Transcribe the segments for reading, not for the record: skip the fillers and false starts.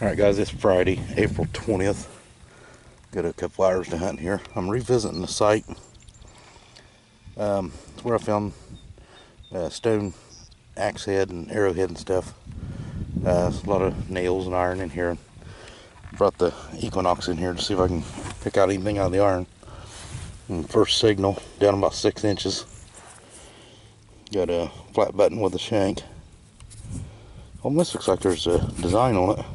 Alright guys, it's Friday, April 20th. Got a couple hours to hunt here. I'm revisiting the site. It's where I found stone axe head and arrowhead and stuff. There's a lot of nails and iron in here. Brought the Equinox in here to see if I can pick out anything out of the iron. And first signal, down about 6 inches. Got a flat button with a shank. Almost looks like there's a design on it,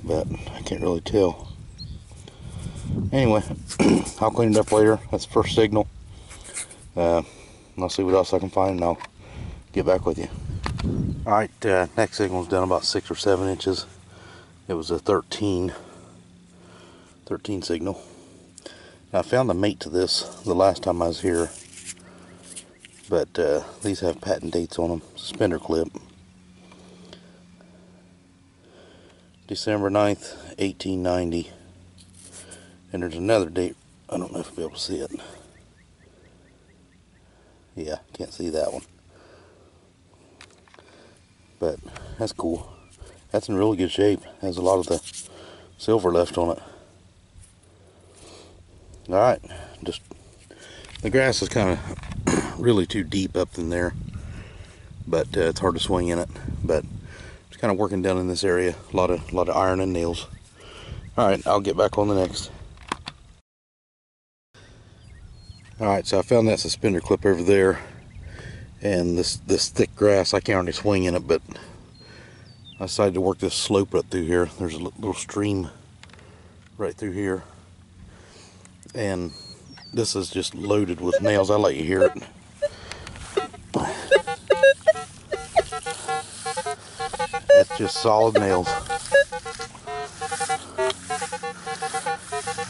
but I can't really tell. Anyway, I'll clean it up later. That's the first signal. I'll see what else I can find and I'll get back with you. Alright, next signal is down about 6 or 7 inches. It was a 13 signal. Now, I found the mate to this the last time I was here, but these have patent dates on them. Suspender clip. December 9th, 1890. And there's another date. I don't know if you'll be able to see it. Yeah, can't see that one. But that's cool. That's in really good shape. Has a lot of the silver left on it. Alright, just the grass is kind of really too deep up in there, but it's hard to swing in it. But it's kind of working down in this area. A lot of iron and nails. Alright, I'll get back on the next. Alright, so I found that suspender clip over there, and this thick grass, I can't hardly swing in it, but I decided to work this slope right through here. There's a little stream right through here, and this is just loaded with nails. I'll let you hear it. It's just solid nails.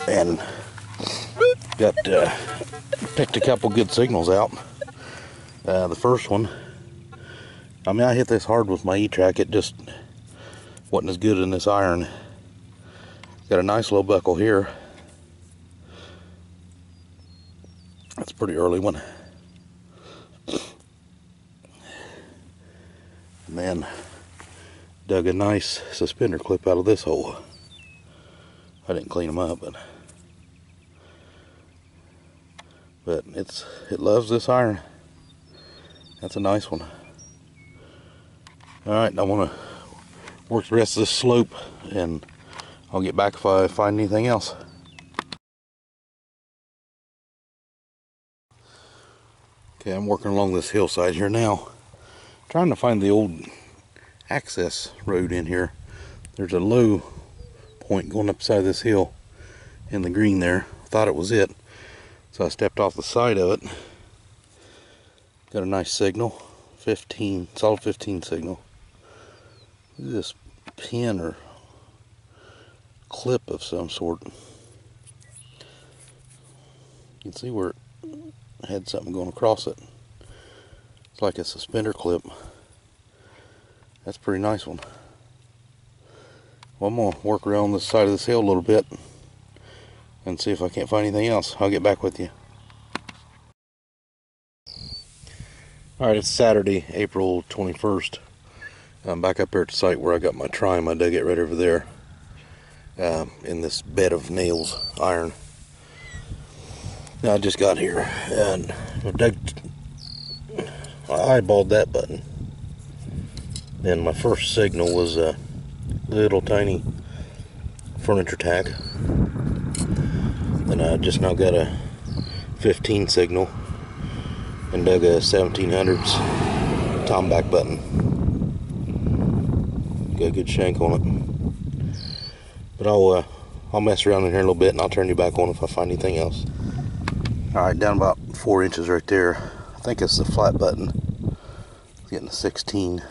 And got picked a couple good signals out. The first one, I mean, I hit this hard with my E-track. It just wasn't as good in this iron. Got a nice little buckle here. That's a pretty early one. And then dug a nice suspender clip out of this hole. I didn't clean them up, but it loves this iron. That's a nice one. Alright, I want to work the rest of this slope, and I'll get back if I find anything else. Okay, I'm working along this hillside here now, trying to find the old access road in here. There's a low point going up the side of this hill in the green there. Thought it was it, so I stepped off the side of it. Got a nice signal, 15, solid 15 signal. Look at this pin or clip of some sort. You can see where it had something going across it. It's like a suspender clip. That's a pretty nice one. Well, I'm going to work around this side of this hill a little bit and see if I can't find anything else. I'll get back with you. Alright, it's Saturday, April 21st. I'm back up here at the site where I got my trime. I dug it right over there in this bed of nails, iron. Now I just got here and I eyeballed that button. And my first signal was a little tiny furniture tag. And I just now got a 15 signal and dug a 1700s TOMBAC button. Got a good shank on it. But I'll mess around in here a little bit and I'll turn you back on if I find anything else. Alright, down about 4 inches right there. I think it's the flat button. It's getting a 16.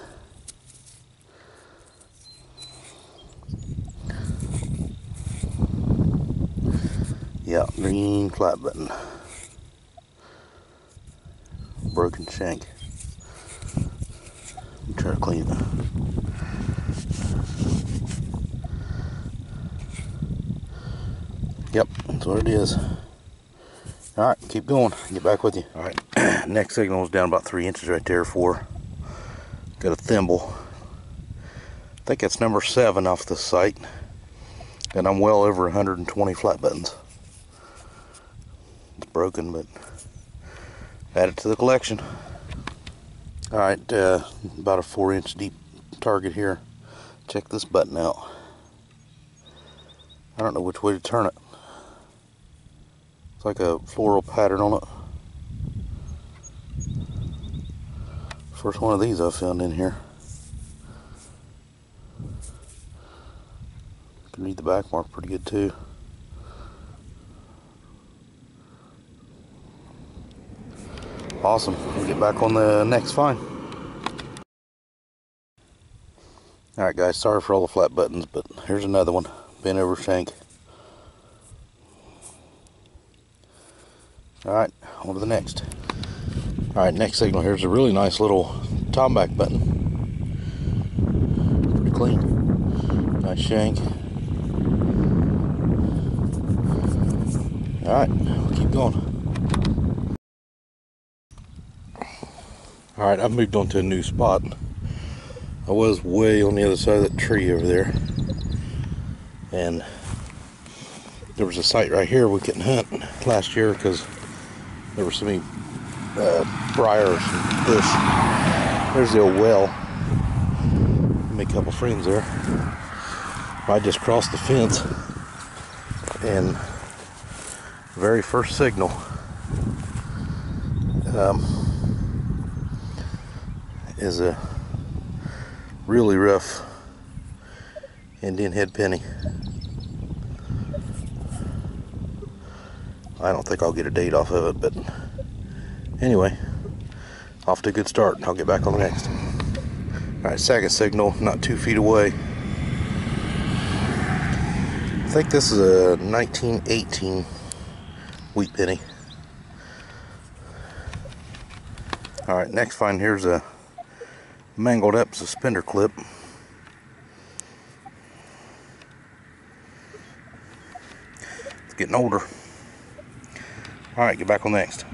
Yeah, green flat button. Broken shank. Try to clean it. Yep, that's what it is. Alright, keep going. Get back with you. Alright, next signal is down about 3 inches right there. Got a thimble. think it's number 7 off the site, and I'm well over 120 flat buttons. It's broken, but add it to the collection. Alright, about a 4-inch deep target here. Check this button out. I don't know which way to turn it. It's like a floral pattern on it. First one of these I found in here. Can read the back mark pretty good too. Awesome. We'll get back on the next find. Alright guys, sorry for all the flat buttons, but here's another one. Bent over shank. Alright, on to the next. Alright, next signal. Here's a really nice little TOMBAC button. Pretty clean. Nice shank. Alright, we'll keep going. Alright, I've moved on to a new spot. I was way on the other side of that tree over there. And there was a site right here we couldn't hunt last year because there were so many briars and bush. There's the old well. Made a couple friends there. I just crossed the fence, and very first signal is a really rough Indian head penny. I don't think I'll get a date off of it, but anyway, off to a good start. I'll get back on the next. Alright, second signal, not 2 feet away. I think this is a 1918 wheat penny. Alright, next find here's a mangled up suspender clip. It's getting older. Alright, get back on next.